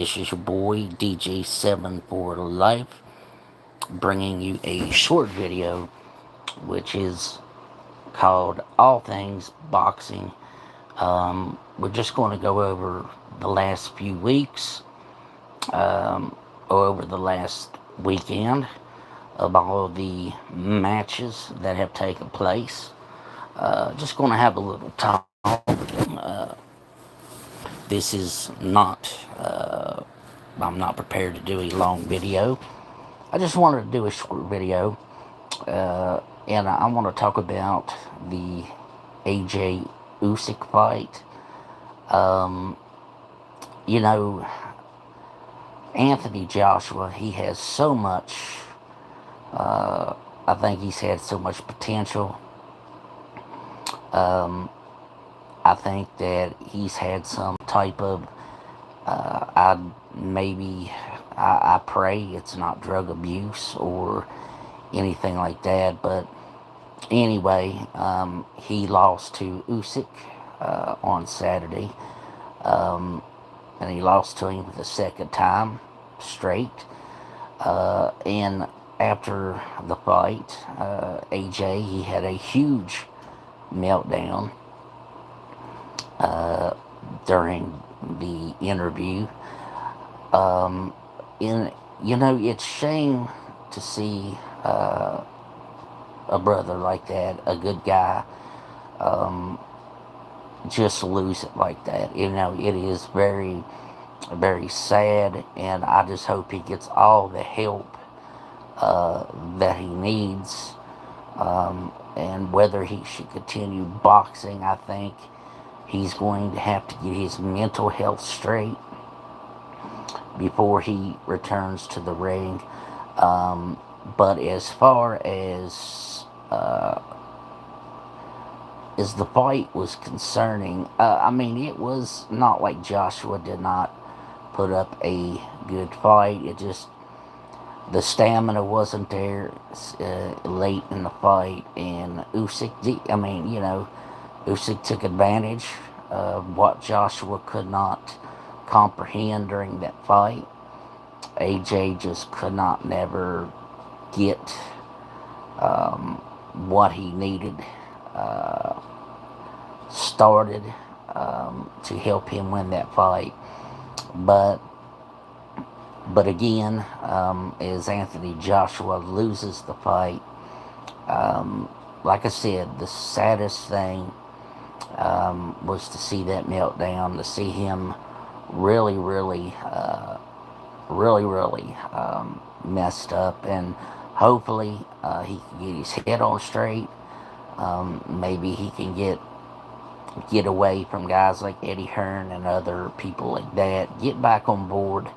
This is your boy DJ7 for Life, bringing you a short video which is called All Things Boxing. We're just going to go over the last few weeks, or over the last weekend of all the matches that have taken place. Just going to have a little talk. This is not, I'm not prepared to do a long video. I just wanted to do a short video, and I want to talk about the AJ Usyk fight. Um, you know, Anthony Joshua, he has so much, I think he's had so much potential. Um, I think that he's had some type of, I maybe, I pray it's not drug abuse or anything like that, but anyway, he lost to Usyk on Saturday, and he lost to him for the second time straight. And after the fight, AJ, he had a huge meltdown during the interview. And it's shame to see a brother like that, a good guy, just lose it like that. It is very, very sad, and I just hope he gets all the help that he needs. And whether he should continue boxing, I think he's going to have to get his mental health straight before he returns to the ring. But as far as the fight was concerning, it was not like Joshua did not put up a good fight. It just, the stamina wasn't there late in the fight, and Usyk, Usyk took advantage of what Joshua could not comprehend during that fight. AJ just could not never get what he needed started to help him win that fight. But again, as Anthony Joshua loses the fight, like I said, the saddest thing was to see that meltdown, to see him really, really, really messed up, and hopefully he can get his head on straight. Maybe he can get away from guys like Eddie Hearn and other people like that. Get back on board.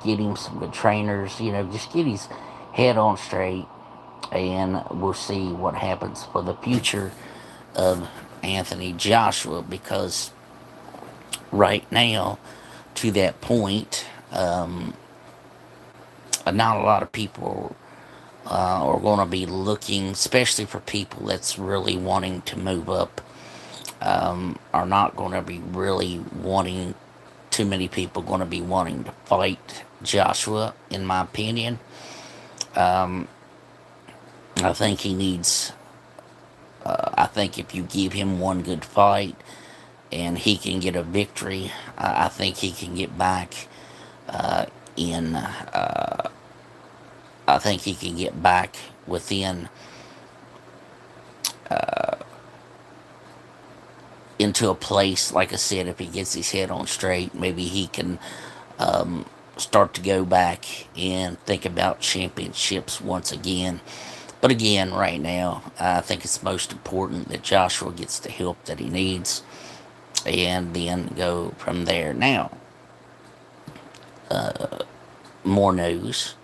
Get him some good trainers. Just get his head on straight, and we'll see what happens for the future of Anthony Joshua. Because right now, to that point, not a lot of people are going to be looking, especially for people that's really wanting to move up, are not going to be really wanting, too many people going to be wanting to fight Joshua, in my opinion. I think he needs, I think if you give him one good fight and he can get a victory, I think he can get back in. I think he can get back within, into a place, like I said, if he gets his head on straight, maybe he can start to go back and think about championships once again. But again, right now, I think it's most important that Joshua gets the help that he needs, and then go from there. Now, more news.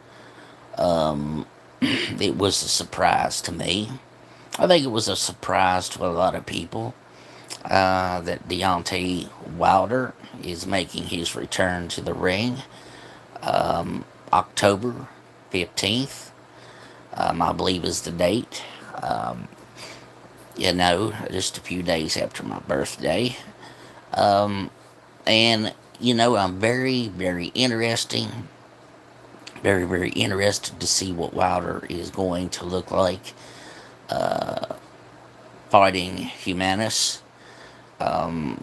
It was a surprise to me. I think it was a surprise to a lot of people that Deontay Wilder is making his return to the ring, October 15th, I believe is the date. Just a few days after my birthday. And I'm very, very very interested to see what Wilder is going to look like fighting Humanis.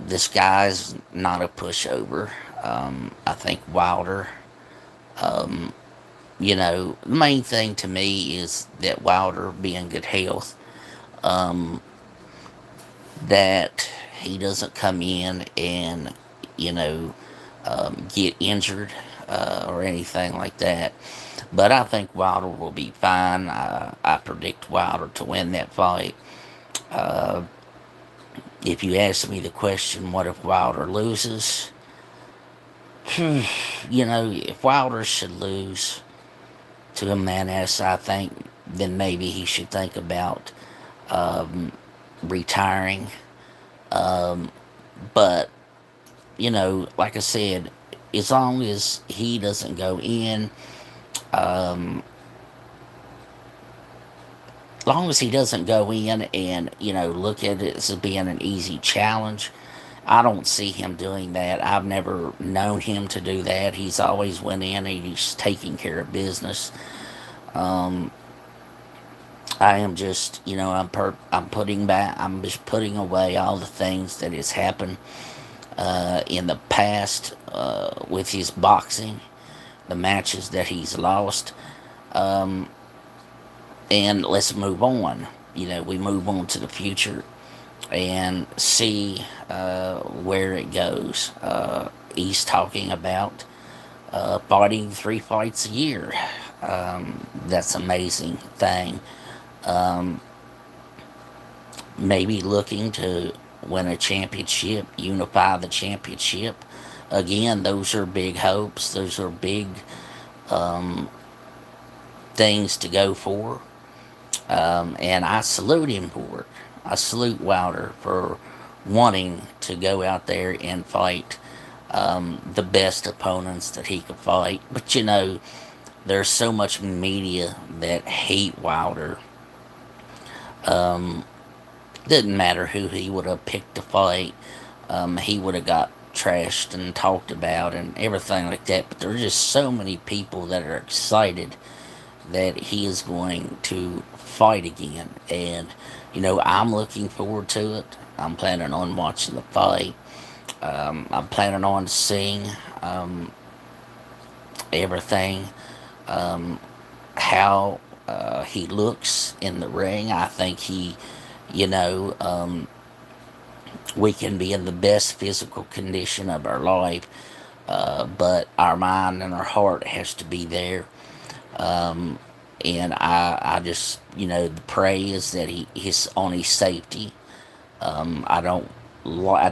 This guy's not a pushover. I think Wilder, the main thing to me is that Wilder be in good health, that he doesn't come in and, you know, get injured or anything like that. But I think Wilder will be fine. I predict Wilder to win that fight. If you ask me the question, what if Wilder loses? If Wilder should lose to Jimenez, I think then maybe he should think about retiring. But, like I said, as long as he doesn't go in, as long as he doesn't go in and, look at it as being an easy challenge, I don't see him doing that. I've never known him to do that. He's always went in and he's taking care of business. I am just, I'm just putting away all the things that has happened in the past with his boxing, the matches that he's lost, and let's move on. We move on to the future and see where it goes. He's talking about fighting 3 fights a year. That's an amazing thing. Maybe looking to win a championship, unify the championship. Again, those are big hopes. Those are big things to go for. And I salute him for it. I salute Wilder for wanting to go out there and fight the best opponents that he could fight. But there's so much media that hate Wilder. Didn't matter who he would have picked to fight. He would have got trashed and talked about and everything like that. But there are just so many people that are excited that he is going to fight again. And, I'm looking forward to it. I'm planning on watching the fight. I'm planning on seeing everything, how he looks in the ring. I think we can be in the best physical condition of our life, but our mind and our heart has to be there. And I just, pray is that he's on his safety. I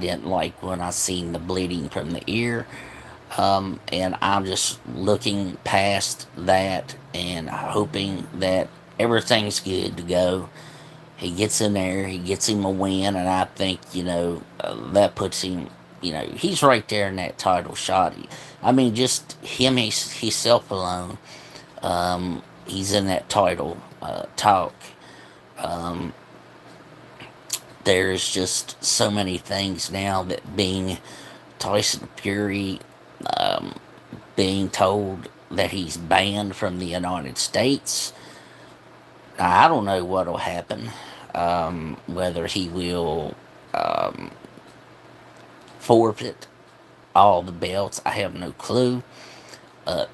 didn't like when I seen the bleeding from the ear. And I'm just looking past that and hoping that everything's good to go. He gets in there, he gets him a win, and I think, that puts him, he's right there in that title shot. I mean, just him, himself alone, he's in that title talk. There's just so many things now that being Tyson Fury, being told that he's banned from the United States. I don't know what'll happen. Whether he will forfeit all the belts, I have no clue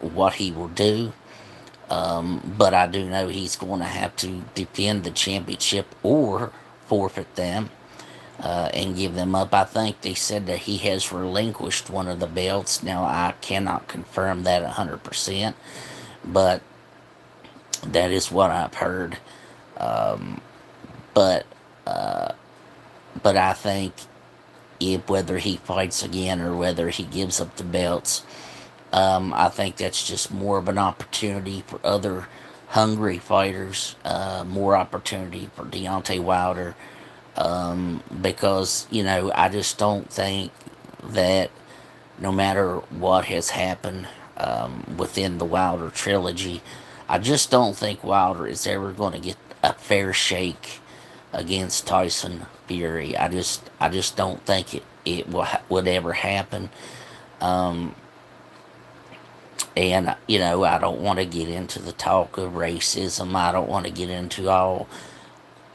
what he will do. But I do know he's going to have to defend the championship or forfeit them and give them up. I think they said that he has relinquished one of the belts. Now, I cannot confirm that 100%, but that is what I've heard. But I think whether he fights again or whether he gives up the belts, I think that's just more of an opportunity for other hungry fighters, more opportunity for Deontay Wilder, because, I just don't think that no matter what has happened within the Wilder trilogy, I just don't think Wilder is ever going to get a fair shake against Tyson Fury. I just don't think it would ever happen. Um, and I don't want to get into the talk of racism. I don't want to get into all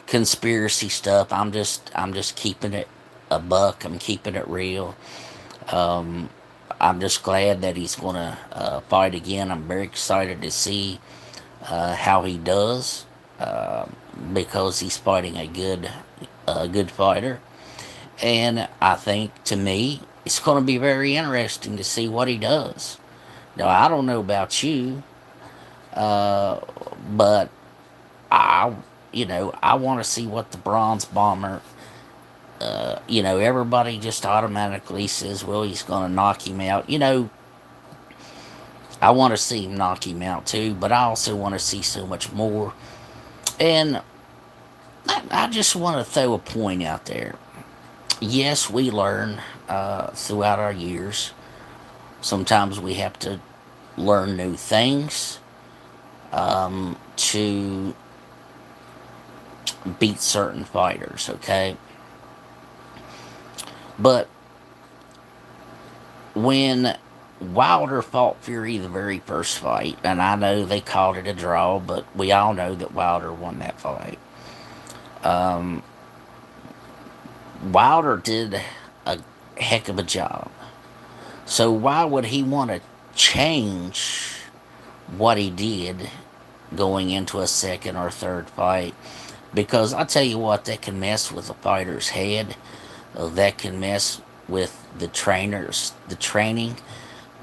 conspiracy stuff. I'm just keeping it a buck. I'm keeping it real. Um, I'm just glad that he's going to fight again. I'm very excited to see how he does, uh, because he's fighting a good fighter, and I think to me it's going to be very interesting to see what he does. Now I don't know about you, uh, but I I want to see what the Bronze Bomber. Everybody just automatically says, well, he's going to knock him out. I want to see him knock him out too, but I also want to see so much more. And I just want to throw a point out there. Yes, we learn throughout our years. Sometimes we have to learn new things to beat certain fighters, okay? But when Wilder fought Fury the very first fight, and I know they called it a draw, but we all know that Wilder won that fight. Um, Wilder did a heck of a job. So why would he want to change what he did going into a second or third fight? Because I tell you what, that can mess with a fighter's head. That can mess with the training.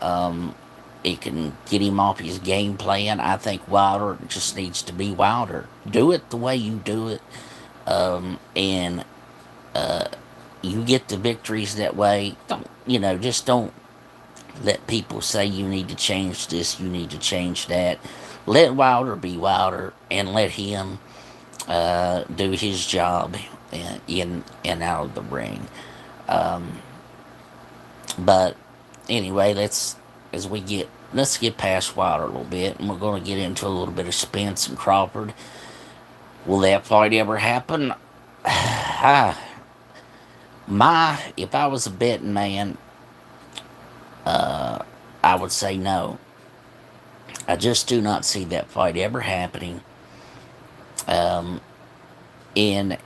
Um, it can get him off his game plan. I think Wilder just needs to be Wilder. Do it the way you do it, and uh, you get the victories that way. Just don't let people say you need to change this, you need to change that. Let Wilder be Wilder, and let him do his job in and out of the ring. Um, but anyway, let's get past Wilder a little bit, and we're going to get into a little bit of Spence and Crawford. Will that fight ever happen? If I was a betting man, uh, I would say no. I just do not see that fight ever happening. Um, and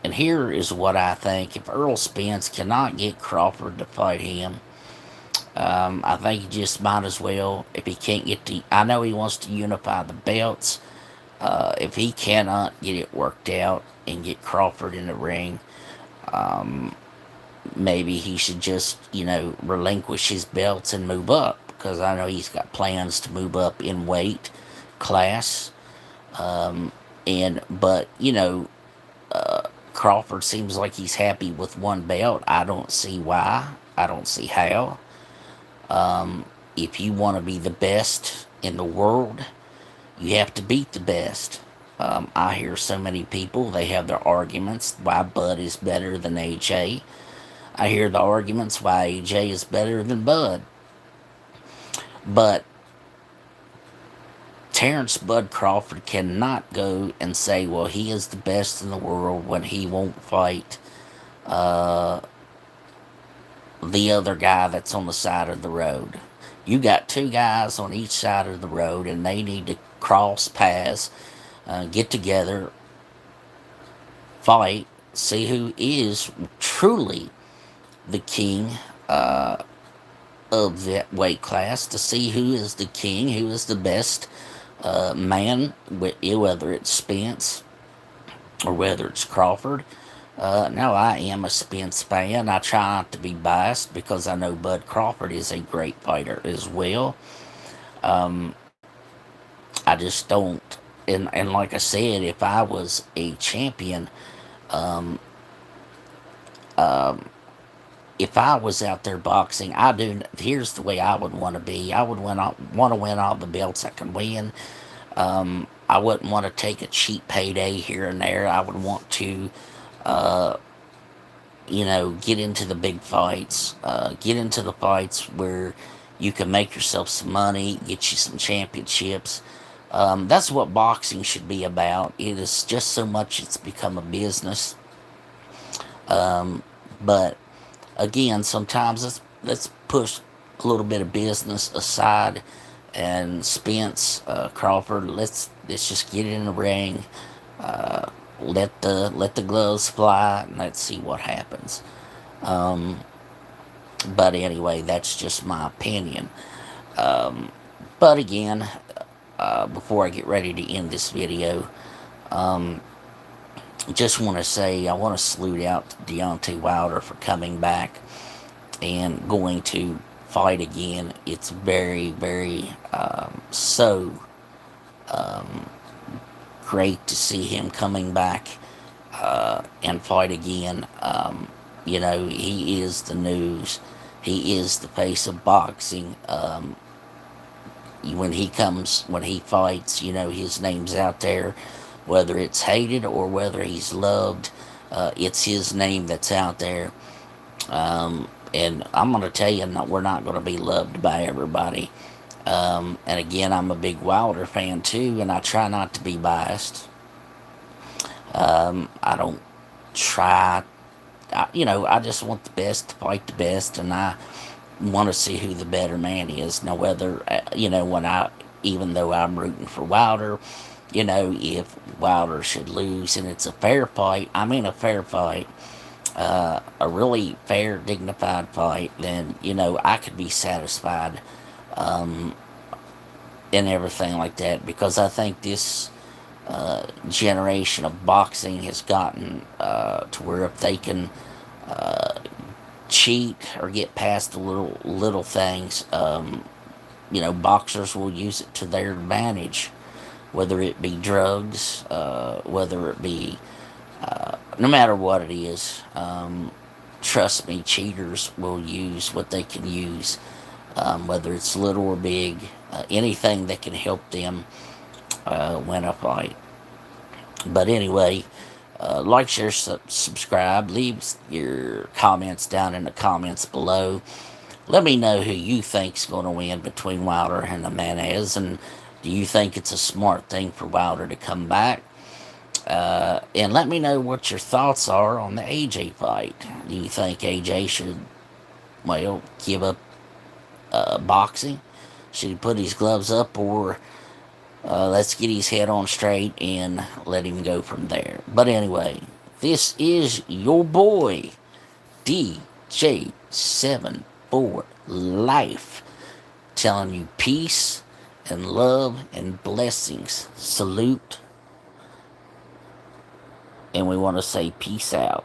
and here is what I think: if Earl Spence cannot get Crawford to fight him, I think he just might as well. If he can't I know he wants to unify the belts. If he cannot get it worked out and get Crawford in the ring, um, maybe he should just, relinquish his belts and move up, because I know he's got plans to move up in weight class. Um, but Crawford seems like he's happy with one belt. I don't see why. I don't see how. If you want to be the best in the world, you have to beat the best. I hear so many people, they have their arguments why Bud is better than AJ. I hear the arguments why AJ is better than Bud. But Terrence Bud Crawford cannot go and say, well, he is the best in the world when he won't fight uh, the other guy that's on the side of the road. You got two guys on each side of the road, and they need to cross paths, get together, fight, see who is truly the king of that weight class, to see who is the king, who is the best man, whether it's Spence or whether it's Crawford. Now, I am a Spence fan. I try not to be biased because I know Bud Crawford is a great fighter as well. Um, I just don't. And like I said, if I was a champion, um, um, if I was out there boxing, Here's the way I would want to be. I would want to win all the belts I can win. I wouldn't want to take a cheap payday here and there. I would want to, uh, get into the big fights, get into the fights where you can make yourself some money, get you some championships. That's what boxing should be about. It is just so much it's become a business. Um, but again, sometimes let's push a little bit of business aside, and Spence Crawford, let's just get in the ring. Let the gloves fly, and let's see what happens. But anyway, that's just my opinion. But again, before I get ready to end this video, just want to say I want to salute out Deontay Wilder for coming back and going to fight again. It's very, very so great to see him coming back and fight again. He is the news. He is the face of boxing. When he fights, his name's out there, whether it's hated or whether he's loved. It's his name that's out there. And I'm going to tell you, we're not going to be loved by everybody. And again, I'm a big Wilder fan too, and I try not to be biased. I don't try, I just want the best to fight the best, and I want to see who the better man is. Now, whether, even though I'm rooting for Wilder, if Wilder should lose and it's a fair fight, a fair fight, a really fair, dignified fight, then, I could be satisfied, and everything like that, because I think this generation of boxing has gotten to where if they can cheat or get past the little things, boxers will use it to their advantage, whether it be drugs, whether it be no matter what it is. Trust me, cheaters will use what they can use, whether it's little or big, anything that can help them win a fight. But anyway, like, share, subscribe, leave your comments down in the comments below. Let me know who you think's going to win between Wilder and Jimenez, and do you think it's a smart thing for Wilder to come back? And let me know what your thoughts are on the AJ fight. Do you think AJ should, give up boxing? Should he put his gloves up, or let's get his head on straight and let him go from there? But anyway, this is your boy, DJ74 Life, telling you peace and love and blessings. Salute. And we want to say peace out.